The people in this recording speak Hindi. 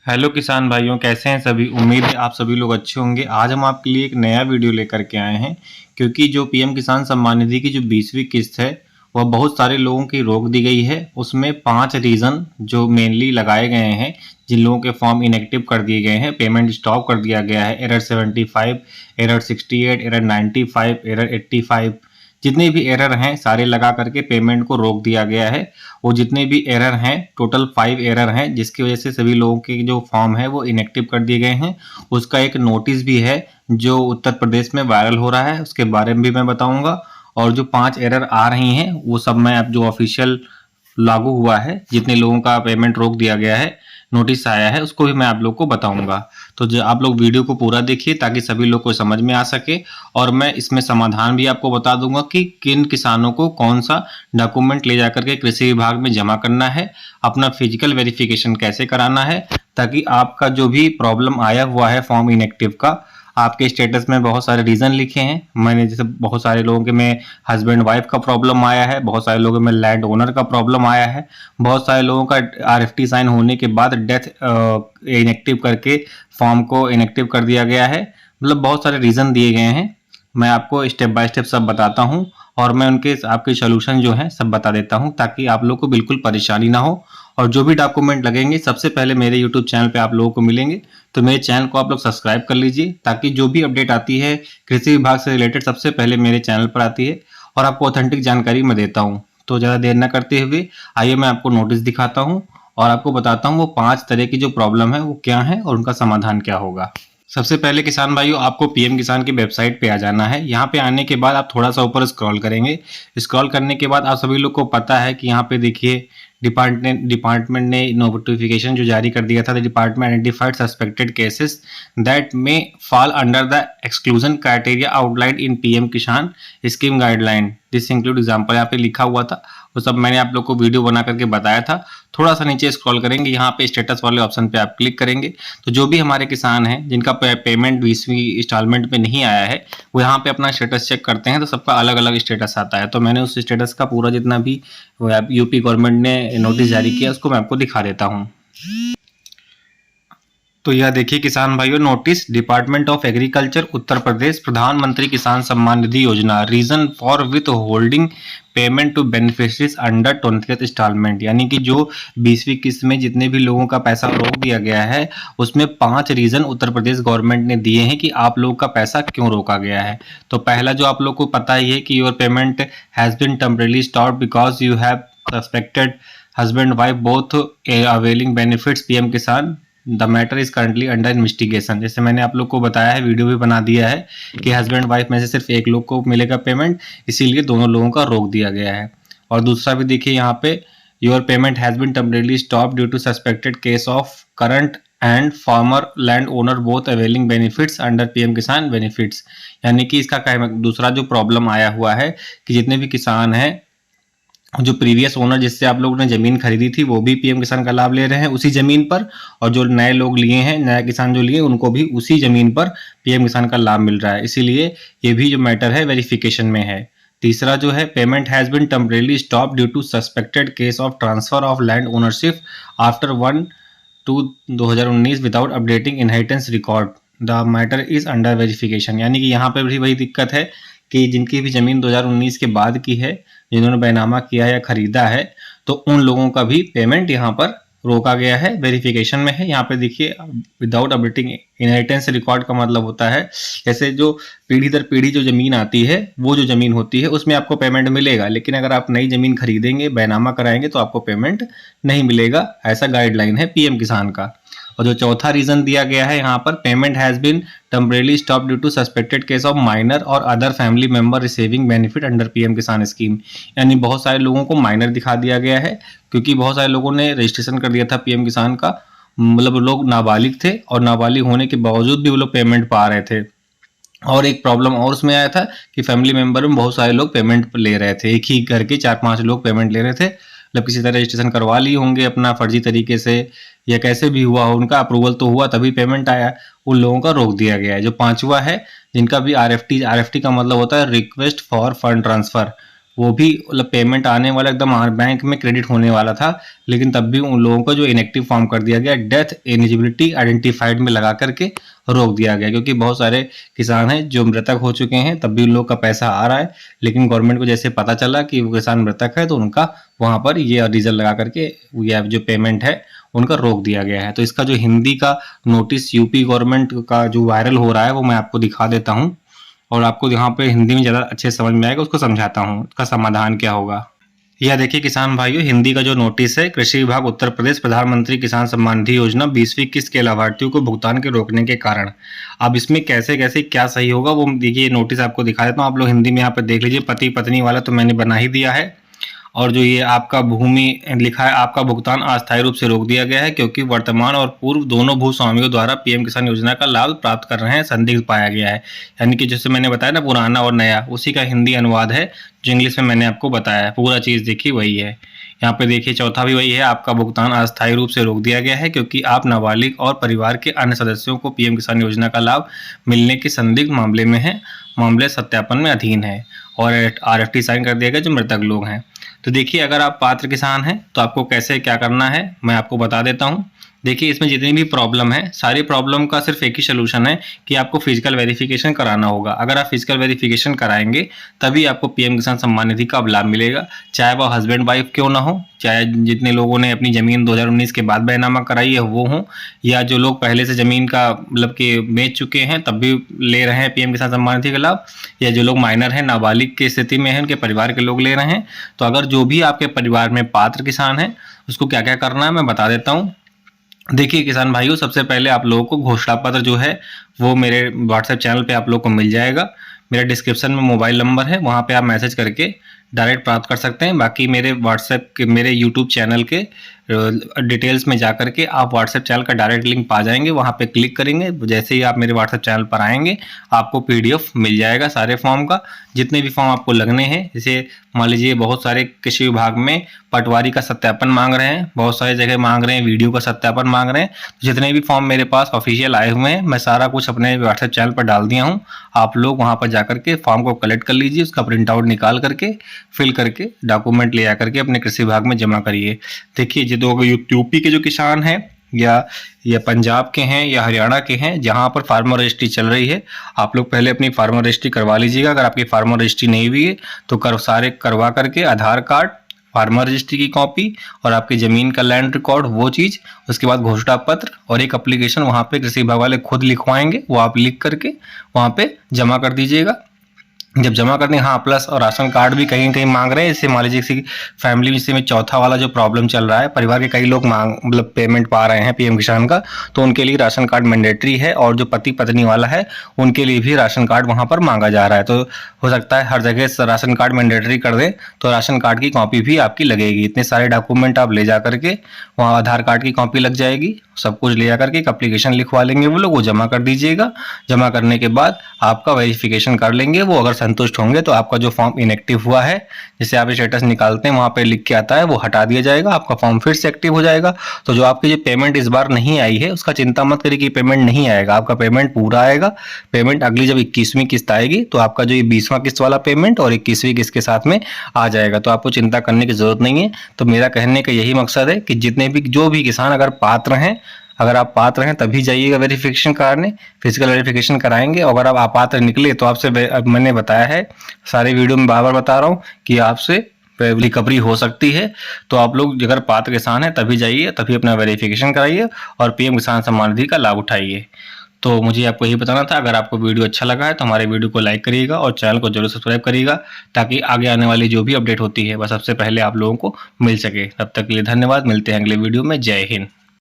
हेलो किसान भाइयों, कैसे हैं सभी। उम्मीद है आप सभी लोग अच्छे होंगे। आज हम आपके लिए एक नया वीडियो लेकर के आए हैं, क्योंकि जो पीएम किसान सम्मान निधि की जो 20वीं किस्त है वह बहुत सारे लोगों की रोक दी गई है। उसमें 5 रीज़न जो मेनली लगाए गए हैं, जिन लोगों के फॉर्म इनएक्टिव कर दिए गए हैं, पेमेंट स्टॉप कर दिया गया है। एरर 75, एरर 68, एरर 95, एरर 85, जितने भी एरर हैं सारे लगा करके पेमेंट को रोक दिया गया है। वो जितने भी एरर हैं, टोटल 5 एरर हैं, जिसकी वजह से सभी लोगों के जो फॉर्म है वो इनएक्टिव कर दिए गए हैं। उसका एक नोटिस भी है जो उत्तर प्रदेश में वायरल हो रहा है, उसके बारे में भी मैं बताऊंगा। और जो 5 एरर आ रही हैं वो सब मैं अब जो ऑफिशियल लागू हुआ है, जितने लोगों का पेमेंट रोक दिया गया है, नोटिस आया है, उसको भी मैं आप लोग को बताऊंगा। तो जो आप लोग वीडियो को पूरा देखिए ताकि सभी लोग को समझ में आ सके। और मैं इसमें समाधान भी आपको बता दूंगा कि किन किसानों को कौन सा डॉक्यूमेंट ले जाकर के कृषि विभाग में जमा करना है, अपना फिजिकल वेरिफिकेशन कैसे कराना है, ताकि आपका जो भी प्रॉब्लम आया हुआ है फॉर्म इनएक्टिव का, आपके स्टेटस में बहुत सारे रीज़न लिखे हैं। मैंने जैसे बहुत सारे लोगों के में हस्बैंड वाइफ का प्रॉब्लम आया है, बहुत सारे लोगों में लैंड ओनर का प्रॉब्लम आया है, बहुत सारे लोगों का आरएफटी साइन होने के बाद डेथ इनएक्टिव करके फॉर्म को इनएक्टिव कर दिया गया है। मतलब बहुत सारे रीज़न दिए गए हैं। मैं आपको स्टेप बाय स्टेप सब बताता हूँ और मैं उनके आपके सोल्यूशन जो है सब बता देता हूँ, ताकि आप लोग को बिल्कुल परेशानी ना हो। और जो भी डॉक्यूमेंट लगेंगे सबसे पहले मेरे यूट्यूब चैनल पे आप लोगों को मिलेंगे। तो मेरे चैनल को आप लोग सब्सक्राइब कर लीजिए, ताकि जो भी अपडेट आती है कृषि विभाग से रिलेटेड सबसे पहले मेरे चैनल पर आती है और आपको ऑथेंटिक जानकारी मैं देता हूँ। तो ज़्यादा देर न करते हुए आइए मैं आपको नोटिस दिखाता हूँ और आपको बताता हूँ वो 5 तरह की जो प्रॉब्लम है वो क्या है और उनका समाधान क्या होगा। सबसे पहले किसान भाइयों, आपको पीएम किसान की वेबसाइट पे आ जाना है। यहाँ पे आने के बाद आप थोड़ा सा ऊपर स्क्रॉल करेंगे। स्क्रॉल करने के बाद आप सभी लोग को पता है कि यहाँ पे देखिए डिपार्टमेंट ने नोटिफिकेशन जो जारी कर दिया था, the department identified suspected cases that में fall under the exclusion criteria outline in PM Kisan scheme guideline, this include example यहाँ पे लिखा हुआ था। वो सब मैंने आप लोग को वीडियो बना करके बताया था। थोड़ा सा नीचे स्क्रॉल करेंगे, यहाँ पे स्टेटस वाले ऑप्शन पे आप क्लिक करेंगे तो जो भी हमारे किसान हैं जिनका पेमेंट 20वीं इंस्टॉलमेंट में नहीं आया है, वो यहाँ पे अपना स्टेटस चेक करते हैं तो सबका अलग अलग स्टेटस आता है। तो मैंने उस स्टेटस का पूरा जितना भी यूपी गवर्नमेंट ने नोटिस जारी किया उसको मैं आपको दिखा देता हूँ। तो यह देखिए किसान भाइयों, notice department of agriculture Uttar Pradesh Pradhan Mantri Kisan Samman Nidhi Yojana, reason for withholding payment to beneficiaries under 20th instalment. यानी कि जो 20वीं किस्त में जितने भी लोगों का पैसा रोक दिया गया है उसमें 5 रीजन उत्तर प्रदेश गवर्नमेंट ने दिए हैं कि आप लोगों का पैसा क्यों रोका गया है। तो पहला जो आप लोग को पता ही है कि your payment has been temporarily stopped because you have suspected husband wife both availing benefits PM Kisan, the matter is currently under investigation. जैसे मैंने आप लोग को बताया है, वीडियो भी बना दिया है कि हस्बैंड वाइफ में से सिर्फ एक लोग को मिलेगा पेमेंट, इसीलिए दोनों लोगों का रोक दिया गया है। और दूसरा भी देखिए यहाँ पे, your payment has been temporarily stop due to suspected case of current and former land owner both availing benefits under PM Kisan benefits. यानी कि इसका दूसरा जो प्रॉब्लम आया हुआ है कि जितने भी किसान हैं, जो प्रीवियस ओनर जिससे आप लोगों ने जमीन खरीदी थी वो भी पीएम किसान का लाभ ले रहे हैं उसी जमीन पर, और जो नए लोग लिए हैं, नया किसान जो लिए उनको भी उसी जमीन पर पीएम किसान का लाभ मिल रहा है। इसीलिए ये भी जो मैटर है वेरिफिकेशन में है। तीसरा जो है, payment has been temporarily stop due to suspected case of transfer of land ownership after 1/2/2019 without updating inheritance record, the matter is under verification. यानी कि यहाँ पर भी वही दिक्कत है कि जिनकी भी जमीन 2019 के बाद की है, जिन्होंने बैनामा किया या खरीदा है, तो उन लोगों का भी पेमेंट यहाँ पर रोका गया है, वेरिफिकेशन में है। यहाँ पे देखिए, विदाउट अपडेटिंग इनहेरिटेंस रिकॉर्ड का मतलब होता है जैसे जो पीढ़ी दर पीढ़ी जो जमीन आती है, वो जो जमीन होती है उसमें आपको पेमेंट मिलेगा, लेकिन अगर आप नई जमीन खरीदेंगे, बैनामा कराएंगे तो आपको पेमेंट नहीं मिलेगा। ऐसा गाइडलाइन है पीएम किसान का। और जो चौथा रीजन दिया गया है यहाँ पर, payment has been temporarily stop due to suspected case of minor और other family member receiving benefit under PM Kisan scheme. यानी बहुत सारे लोगों को माइनर दिखा दिया गया है, क्योंकि बहुत सारे लोगों ने रजिस्ट्रेशन कर दिया था पीएम किसान का, मतलब लोग नाबालिग थे और नाबालिग होने के बावजूद भी वो लोग पेमेंट पा रहे थे। और एक प्रॉब्लम और उसमें आया था कि फैमिली मेंबर में बहुत सारे लोग पेमेंट ले रहे थे, एक ही घर के 4-5 लोग पेमेंट ले रहे थे, मतलब किसी तरह रजिस्ट्रेशन करवा लिए होंगे अपना फर्जी तरीके से, या कैसे भी हुआ हो, उनका अप्रूवल तो हुआ तभी पेमेंट आया, उन लोगों का रोक दिया गया है। जो पांचवा है, जिनका भी आरएफटी का मतलब होता है रिक्वेस्ट फॉर फंड ट्रांसफर, वो भी मतलब पेमेंट आने वाला एकदम बैंक में क्रेडिट होने वाला था, लेकिन तब भी उन लोगों को जो इनएक्टिव फॉर्म कर दिया गया, डेथ एलिजिबिलिटी आइडेंटिफाइड में लगा करके रोक दिया गया, क्योंकि बहुत सारे किसान हैं जो मृतक हो चुके हैं, तब भी उन लोग का पैसा आ रहा है, लेकिन गवर्नमेंट को जैसे पता चला कि वो किसान मृतक है तो उनका वहां पर ये रीजन लगा करके या जो पेमेंट है उनका रोक दिया गया है। तो इसका जो हिंदी का नोटिस यूपी गवर्नमेंट का जो वायरल हो रहा है वो मैं आपको दिखा देता हूँ, और आपको यहाँ पे हिंदी में ज़्यादा अच्छे समझ में आएगा, उसको समझाता हूँ इसका समाधान क्या होगा। यह देखिए किसान भाइयों, हिंदी का जो नोटिस है, कृषि विभाग उत्तर प्रदेश प्रधानमंत्री किसान सम्मान निधि योजना 20वीं किस्त के लाभार्थियों को भुगतान के रोकने के कारण। अब इसमें कैसे कैसे क्या सही होगा वो देखिए, नोटिस आपको दिखा देता हूँ, आप लोग हिंदी में यहाँ पे देख लीजिए। पति पत्नी वाला तो मैंने बना ही दिया है, और जो ये आपका भूमि लिखा है, आपका भुगतान अस्थायी रूप से रोक दिया गया है क्योंकि वर्तमान और पूर्व दोनों भूस्वामियों द्वारा पीएम किसान योजना का लाभ प्राप्त कर रहे हैं संदिग्ध पाया गया है। यानी कि जैसे मैंने बताया ना, पुराना और नया, उसी का हिंदी अनुवाद है जो इंग्लिश में मैंने आपको बताया है। पूरा चीज़ देखिए वही है। यहाँ पे देखिए चौथा भी वही है, आपका भुगतान अस्थायी रूप से रोक दिया गया है क्योंकि आप नाबालिग और परिवार के अन्य सदस्यों को पीएम किसान योजना का लाभ मिलने के संदिग्ध मामले में है, मामले सत्यापन में अधीन है, और RFT साइन कर दिया गया जो मृतक लोग हैं। तो देखिए, अगर आप पात्र किसान हैं तो आपको कैसे क्या करना है मैं आपको बता देता हूँ। देखिए, इसमें जितनी भी प्रॉब्लम है, सारी प्रॉब्लम का सिर्फ एक ही सोल्यूशन है कि आपको फिजिकल वेरिफिकेशन कराना होगा। अगर आप फिजिकल वेरिफिकेशन कराएंगे तभी आपको पीएम किसान सम्मान निधि का लाभ मिलेगा, चाहे वह हस्बैंड वाइफ क्यों ना हो, चाहे जितने लोगों ने अपनी ज़मीन 2019 के बाद बैनामा कराई है वो हों, या जो लोग पहले से ज़मीन का मतलब कि बेच चुके हैं तब भी ले रहे हैं पीएम किसान सम्मान निधि का लाभ, या जो लोग माइनर हैं, नाबालिग की स्थिति में हैं, उनके परिवार के लोग ले रहे हैं। तो अगर जो भी आपके परिवार में पात्र किसान हैं, उसको क्या क्या करना है मैं बता देता हूँ। देखिए किसान भाइयों, सबसे पहले आप लोगों को घोषणा पत्र जो है वो मेरे व्हाट्सएप चैनल पे आप लोगों को मिल जाएगा। मेरा डिस्क्रिप्शन में मोबाइल नंबर है, वहाँ पे आप मैसेज करके डायरेक्ट प्राप्त कर सकते हैं। बाकी मेरे व्हाट्सएप के, मेरे यूट्यूब चैनल के डिटेल्स में जा करके आप व्हाट्सएप चैनल का डायरेक्ट लिंक पा जाएंगे, वहाँ पे क्लिक करेंगे, जैसे ही आप मेरे व्हाट्सएप चैनल पर आएंगे आपको PDF मिल जाएगा सारे फॉर्म का, जितने भी फॉर्म आपको लगने हैं। जैसे मान लीजिए बहुत सारे कृषि विभाग में पटवारी का सत्यापन मांग रहे हैं, बहुत सारी जगह मांग रहे हैं, वीडियो का सत्यापन मांग रहे हैं। जितने भी फॉर्म मेरे पास ऑफिशियल आए हुए हैं मैं सारा कुछ अपने व्हाट्सएप चैनल पर डाल दिया हूँ। आप लोग वहाँ पर जा करके फॉर्म को कलेक्ट कर लीजिए, उसका प्रिंट आउट निकाल करके फिल करके डॉक्यूमेंट ले आकर के अपने कृषि विभाग में जमा करिए। देखिए, जो यूपी के जो किसान हैं या पंजाब के हैं या हरियाणा के हैं, जहां पर फार्मर रजिस्ट्री चल रही है, आप लोग पहले अपनी फार्मर रजिस्ट्री करवा लीजिएगा। अगर आपकी फार्मर रजिस्ट्री नहीं हुई है तो सारे करवा करके आधार कार्ड, फार्मर रजिस्ट्री की कॉपी और आपकी ज़मीन का लैंड रिकॉर्ड, वो चीज़, उसके बाद घोषणा पत्र और एक एप्लीकेशन वहाँ पे कृषि विभाग वाले खुद लिखवाएंगे, वो आप लिख करके वहाँ पे जमा कर दीजिएगा। जब जमा करने, हाँ, प्लस और राशन कार्ड भी कहीं कहीं मांग रहे हैं। इससे मान लीजिए किसी फैमिली में, इसी में चौथा वाला जो प्रॉब्लम चल रहा है, परिवार के कई लोग मतलब पेमेंट पा रहे हैं पीएम किसान का, तो उनके लिए राशन कार्ड मैंडेटरी है, और जो पति पत्नी वाला है उनके लिए भी राशन कार्ड वहाँ पर मांगा जा रहा है। तो हो सकता है हर जगह राशन कार्ड मैंडेटरी कर दें तो राशन कार्ड की कॉपी भी आपकी लगेगी। इतने सारे डॉक्यूमेंट आप ले जा करके वहाँ आधार कार्ड की कॉपी लग जाएगी, सब कुछ ले जा करके एक एप्लीकेशन लिखवा लेंगे वो लोग, वो जमा कर दीजिएगा। जमा करने के बाद आपका वेरिफिकेशन कर लेंगे वो, अगर संतुष्ट होंगे तो आपका जो फॉर्म इनएक्टिव हुआ है, जैसे आप स्टेटस निकालते हैं वहाँ पे लिख के आता है, वो हटा दिया जाएगा, आपका फॉर्म फिर से एक्टिव हो जाएगा। तो जो आपकी जो पेमेंट इस बार नहीं आई है उसका चिंता मत करिए कि पेमेंट नहीं आएगा, आपका पेमेंट पूरा आएगा। पेमेंट अगली जब 21वीं किस्त आएगी तो आपका जो ये 20वां किस्त वाला पेमेंट और 21वीं किस्त के साथ में आ जाएगा, तो आपको चिंता करने की जरूरत नहीं है। तो मेरा कहने का यही मकसद है कि जितने भी जो भी किसान अगर पात्र हैं, अगर आप पात्र हैं तभी जाइएगा वेरिफिकेशन कराने, फिजिकल वेरिफिकेशन कराएंगे। अगर आप अपात्र निकले तो आपसे मैंने बताया है, सारे वीडियो में बार बार बता रहा हूँ कि आपसे रिकवरी हो सकती है। तो आप लोग अगर पात्र किसान हैं तभी जाइए, तभी अपना वेरिफिकेशन कराइए और पीएम किसान सम्मान निधि का लाभ उठाइए। तो मुझे आपको यही बताना था। अगर आपको वीडियो अच्छा लगा है तो हमारे वीडियो को लाइक करिएगा और चैनल को जरूर सब्सक्राइब करिएगा, ताकि आगे आने वाली जो भी अपडेट होती है वह सबसे पहले आप लोगों को मिल सके। तब तक के लिए धन्यवाद, मिलते हैं अगले वीडियो में। जय हिंद।